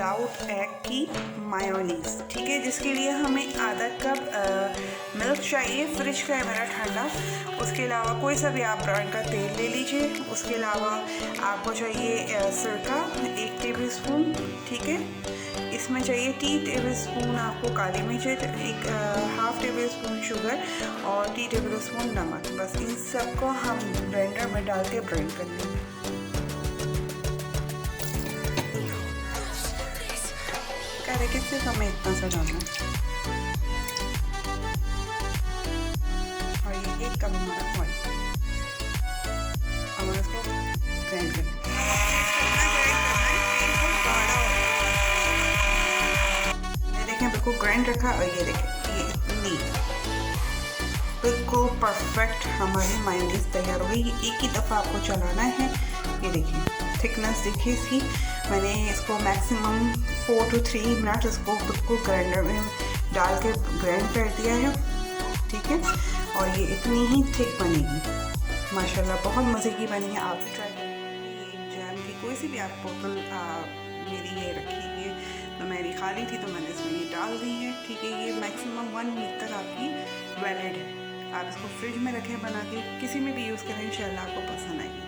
Without egg की mayonnaise, ठीक है, जिसके लिए हमें आधा कप मिल्क चाहिए, फ्रिज का है मेरा ठंडा। उसके अलावा कोई सा भी आप ब्रांड का तेल ले लीजिए। उसके अलावा आपको चाहिए सिरका 1 टेबल स्पून, ठीक है। इसमें चाहिए 3 टेबल स्पून आपको काली मिर्च, एक हाफ टेबल स्पून शुगर और 3 टेबल स्पून नमक। बस इन सबको हम ब्लेंडर में डाल के ब्लेंड कर लेंगे। करे कितने हमें इतना सा डालना है और ये 1 कप हमारा ऑयल और इसको ग्राइंड कर बिल्कुल ग्राइंड रखा। और ये देखें, ये इतनी बिल्कुल परफेक्ट हमारी मायोनीज़ तैयार हो गई। एक ही दफ़ा आपको चलाना है। ये देखिए थिकनेस देखिए इसकी। मैंने इसको मैक्सिमम 4 to 3 मिनट इसको बिल्कुल ग्राइंडर में डाल के ग्राइंड कर दिया है, ठीक है। और ये इतनी ही थिक बनेगी माशाल्लाह, बहुत मज़े की बनी है। आप भी ट्राई करें। जैम की कोई सी भी आप बोतल मेरी ये रखी है, तो मेरी खाली थी तो मैंने इसमें ये डाल दी है, ठीक है। ये मैक्सिमम 1 वीक तक आपकी वैलिड है। आप इसको फ्रिज में रखें बना के, किसी में भी यूज़ करें, इंशाल्लाह आपको पसंद आएगी।